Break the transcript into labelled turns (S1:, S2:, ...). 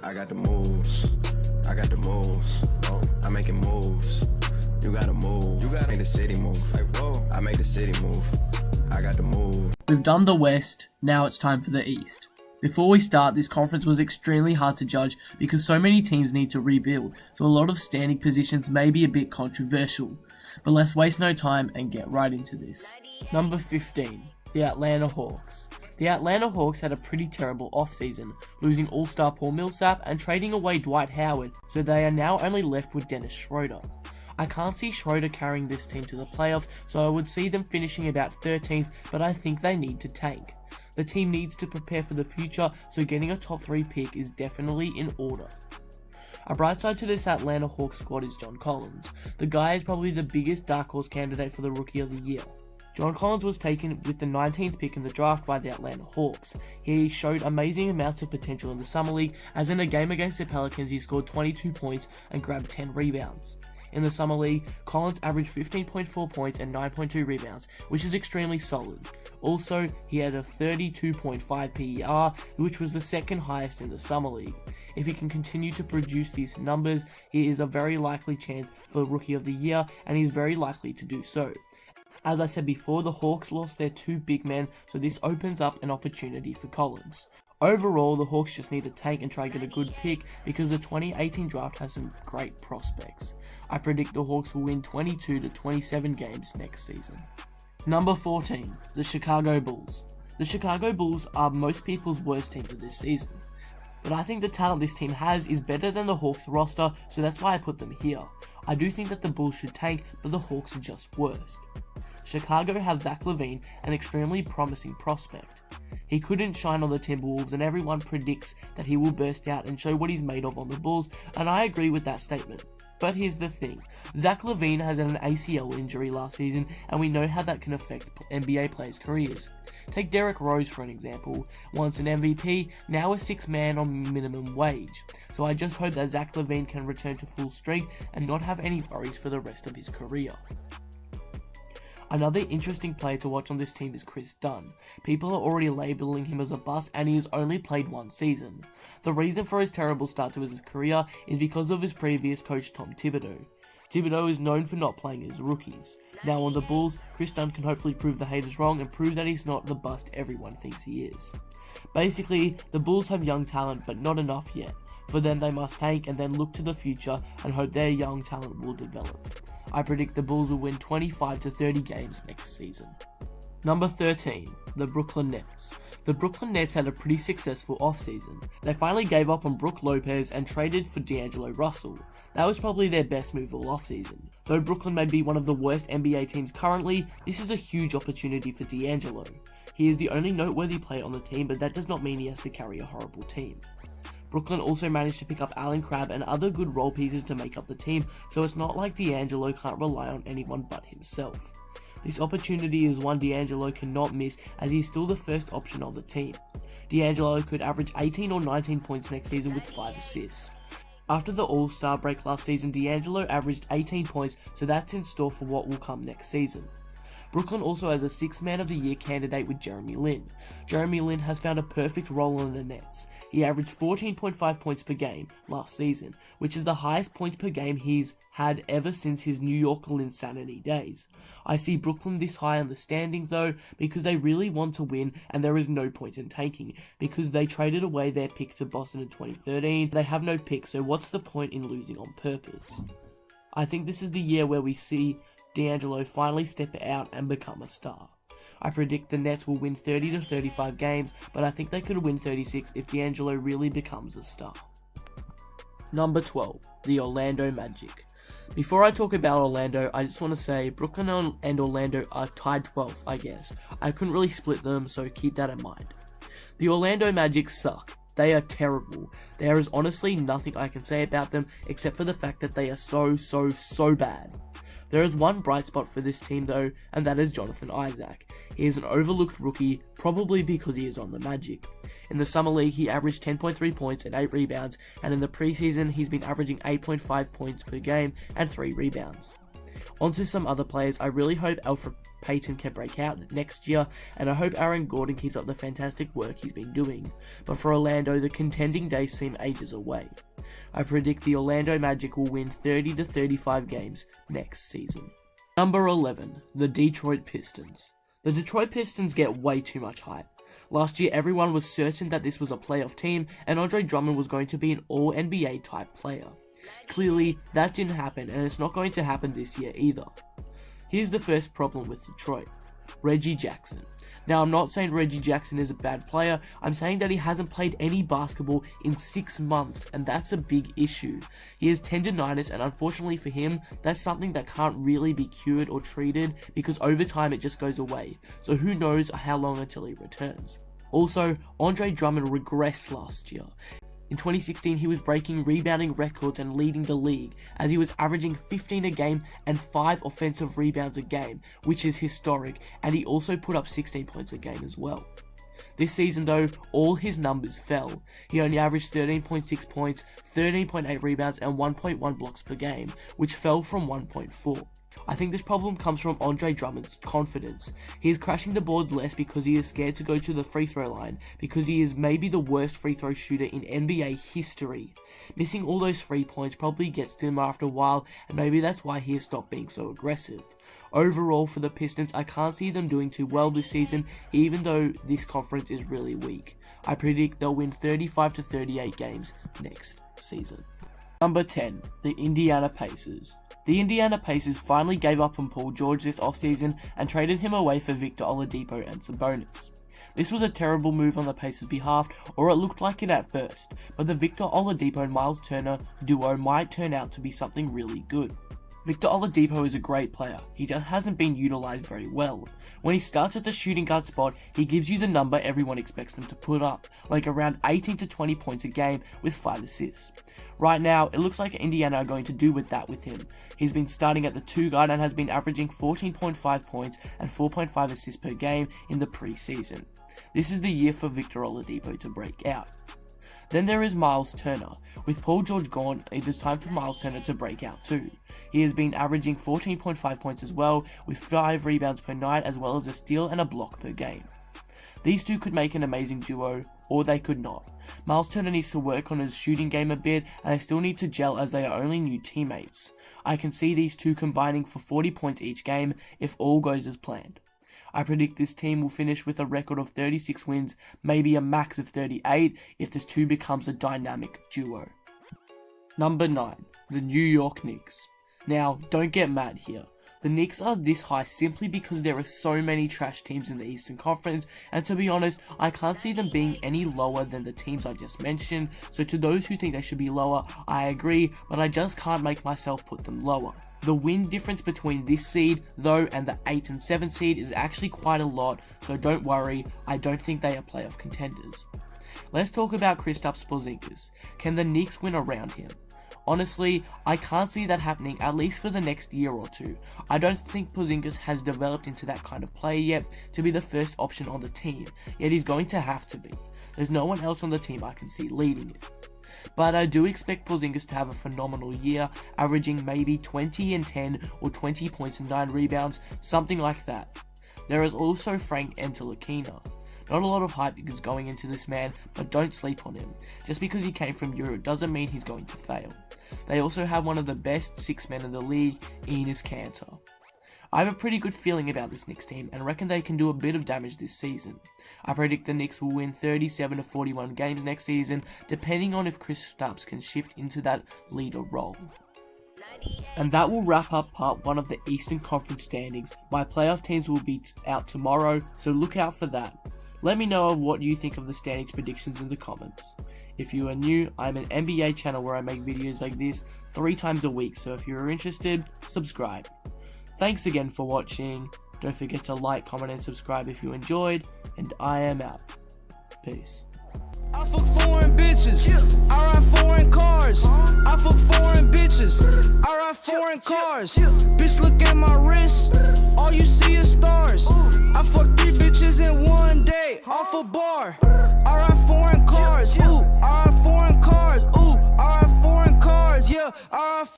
S1: I got the moves. I got the moves. Oh, I'm making moves. You gotta move. You gotta make the city move. Like, whoa. I make the city move. I got the move.
S2: We've done the West, now it's time for the East. Before we start, this conference was extremely hard to judge because so many teams need to rebuild, so a lot of standing positions may be a bit controversial. But let's waste no time and get right into this. Number 15, the Atlanta Hawks. The Atlanta Hawks had a pretty terrible offseason, losing all-star Paul Millsap and trading away Dwight Howard, so they are now only left with Dennis Schroeder. I can't see Schroeder carrying this team to the playoffs, so I would see them finishing about 13th, but I think they need to tank. The team needs to prepare for the future, so getting a top 3 pick is definitely in order. A bright side to this Atlanta Hawks squad is John Collins. The guy is probably the biggest dark horse candidate for the Rookie of the Year. John Collins was taken with the 19th pick in the draft by the Atlanta Hawks. He showed amazing amounts of potential in the Summer League, as in a game against the Pelicans he scored 22 points and grabbed 10 rebounds. In the Summer League, Collins averaged 15.4 points and 9.2 rebounds, which is extremely solid. Also, he had a 32.5 PER, which was the second highest in the Summer League. If he can continue to produce these numbers, he is a very likely chance for Rookie of the Year, and he is very likely to do so. As I said before, the Hawks lost their 2 big men, so this opens up an opportunity for Collins. Overall, the Hawks just need to tank and try to get a good pick because the 2018 draft has some great prospects. I predict the Hawks will win 22 to 27 games next season. Number 14, the Chicago Bulls. The Chicago Bulls are most people's worst team for this season, but I think the talent this team has is better than the Hawks roster, so that's why I put them here. I do think that the Bulls should tank, but the Hawks are just worst. Chicago have Zach LaVine, an extremely promising prospect. He couldn't shine on the Timberwolves, and everyone predicts that he will burst out and show what he's made of on the Bulls, and I agree with that statement. But here's the thing, Zach LaVine has had an ACL injury last season, and we know how that can affect NBA players' careers. Take Derrick Rose for an example, once an MVP, now a 6th man on minimum wage. So I just hope that Zach LaVine can return to full strength and not have any worries for the rest of his career. Another interesting player to watch on this team is Chris Dunn. People are already labeling him as a bust, and he has only played 1 season. The reason for his terrible start to his career is because of his previous coach Tom Thibodeau. Thibodeau is known for not playing his rookies. Now on the Bulls, Chris Dunn can hopefully prove the haters wrong and prove that he's not the bust everyone thinks he is. Basically, the Bulls have young talent but not enough yet. For them, they must tank and then look to the future and hope their young talent will develop. I predict the Bulls will win 25 to 30 games next season. Number 13, the Brooklyn Nets. The Brooklyn Nets had a pretty successful offseason. They finally gave up on Brook Lopez and traded for D'Angelo Russell. That was probably their best move all offseason. Though Brooklyn may be one of the worst NBA teams currently, this is a huge opportunity for D'Angelo. He is the only noteworthy player on the team, but that does not mean he has to carry a horrible team. Brooklyn also managed to pick up Allen Crabbe and other good role pieces to make up the team, so it's not like D'Angelo can't rely on anyone but himself. This opportunity is one D'Angelo cannot miss, as he's still the first option on the team. D'Angelo could average 18 or 19 points next season with 5 assists. After the All-Star break last season, D'Angelo averaged 18 points, so that's in store for what will come next season. Brooklyn also has a 6th Man of the Year candidate with Jeremy Lin. Jeremy Lin has found a perfect role in the Nets. He averaged 14.5 points per game last season, which is the highest points per game he's had ever since his New York Linsanity days. I see Brooklyn this high on the standings though, because they really want to win and there is no point in tanking, because they traded away their pick to Boston in 2013. They have no pick, so what's the point in losing on purpose? I think this is the year where we see D'Angelo finally step out and become a star. I predict the Nets will win 30 to 35 games, but I think they could win 36 if D'Angelo really becomes a star. Number 12, the Orlando Magic. Before I talk about Orlando, I just want to say Brooklyn and Orlando are tied 12th, I guess. I couldn't really split them, so keep that in mind. The Orlando Magic suck. They are terrible. There is honestly nothing I can say about them except for the fact that they are so bad. There is one bright spot for this team though, and that is Jonathan Isaac. He is an overlooked rookie, probably because he is on the Magic. In the Summer League, he averaged 10.3 points and 8 rebounds, and in the preseason, he's been averaging 8.5 points per game and 3 rebounds. Onto some other players, I really hope Alfred Payton can break out next year, and I hope Aaron Gordon keeps up the fantastic work he's been doing. But for Orlando, the contending days seem ages away. I predict the Orlando Magic will win 30 to 35 games next season. Number 11, the Detroit Pistons. The Detroit Pistons get way too much hype. Last year, everyone was certain that this was a playoff team, and Andre Drummond was going to be an all-NBA type player. Clearly, that didn't happen, and it's not going to happen this year either. Here's the first problem with Detroit: Reggie Jackson. Now, I'm not saying Reggie Jackson is a bad player, I'm saying that he hasn't played any basketball in 6 months, and that's a big issue. He has tendonitis, and unfortunately for him, that's something that can't really be cured or treated, because over time it just goes away, so who knows how long until he returns. Also, Andre Drummond regressed last year. In 2016, he was breaking rebounding records and leading the league, as he was averaging 15 a game and 5 offensive rebounds a game, which is historic, and he also put up 16 points a game as well. This season though, all his numbers fell. He only averaged 13.6 points, 13.8 rebounds and 1.1 blocks per game, which fell from 1.4. I think this problem comes from Andre Drummond's confidence. He is crashing the board less because he is scared to go to the free throw line, because he is maybe the worst free throw shooter in NBA history. Missing all those 3 points probably gets to him after a while, and maybe that's why he has stopped being so aggressive. Overall, for the Pistons, I can't see them doing too well this season, even though this conference is really weak. I predict they'll win 35 to 38 games next season. Number 10, the Indiana Pacers. The Indiana Pacers finally gave up on Paul George this offseason and traded him away for Victor Oladipo and Sabonis. This was a terrible move on the Pacers' behalf, or it looked like it at first, but the Victor Oladipo and Miles Turner duo might turn out to be something really good. Victor Oladipo is a great player, he just hasn't been utilised very well. When he starts at the shooting guard spot, he gives you the number everyone expects him to put up, like around 18 to 20 points a game with 5 assists. Right now, it looks like Indiana are going to do with that with him. He's been starting at the 2 guard and has been averaging 14.5 points and 4.5 assists per game in the preseason. This is the year for Victor Oladipo to break out. Then there is Miles Turner. With Paul George gone, it is time for Miles Turner to break out too. He has been averaging 14.5 points as well, with 5 rebounds per night as well as a steal and a block per game. These two could make an amazing duo, or they could not. Miles Turner needs to work on his shooting game a bit, and they still need to gel as they are only new teammates. I can see these two combining for 40 points each game if all goes as planned. I predict this team will finish with a record of 36 wins, maybe a max of 38 if this two becomes a dynamic duo. Number 9, the New York Knicks. Now, don't get mad here. The Knicks are this high simply because there are so many trash teams in the Eastern Conference, and to be honest, I can't see them being any lower than the teams I just mentioned, so to those who think they should be lower, I agree, but I just can't make myself put them lower. The win difference between this seed, though, and the 8 and 7 seed is actually quite a lot, so don't worry, I don't think they are playoff contenders. Let's talk about Kristaps Porzingis. Can the Knicks win around him? Honestly, I can't see that happening, at least for the next year or two. I don't think Porzingis has developed into that kind of player yet to be the first option on the team, yet he's going to have to be. There's no one else on the team I can see leading it. But I do expect Porzingis to have a phenomenal year, averaging maybe 20 and 10 or 20 points and 9 rebounds, something like that. There is also Frank Ntilikina. Not a lot of hype is going into this man, but don't sleep on him. Just because he came from Europe doesn't mean he's going to fail. They also have one of the best 6 men in the league, Enes Kanter. I have a pretty good feeling about this Knicks team and reckon they can do a bit of damage this season. I predict the Knicks will win 37 to 41 games next season, depending on if Kristaps can shift into that leader role. And that will wrap up part 1 of the Eastern Conference standings. My playoff teams will be out tomorrow, so look out for that. Let me know what you think of the standings predictions in the comments. If you are new, I'm an NBA channel where I make videos like this 3 times a week, so if you're interested, subscribe. Thanks again for watching. Don't forget to like, comment and subscribe if you enjoyed, and I am out. Peace.
S3: I fuck foreign bitches, I ride foreign cars. I fuck foreign bitches, I ride foreign cars. Bitch look at my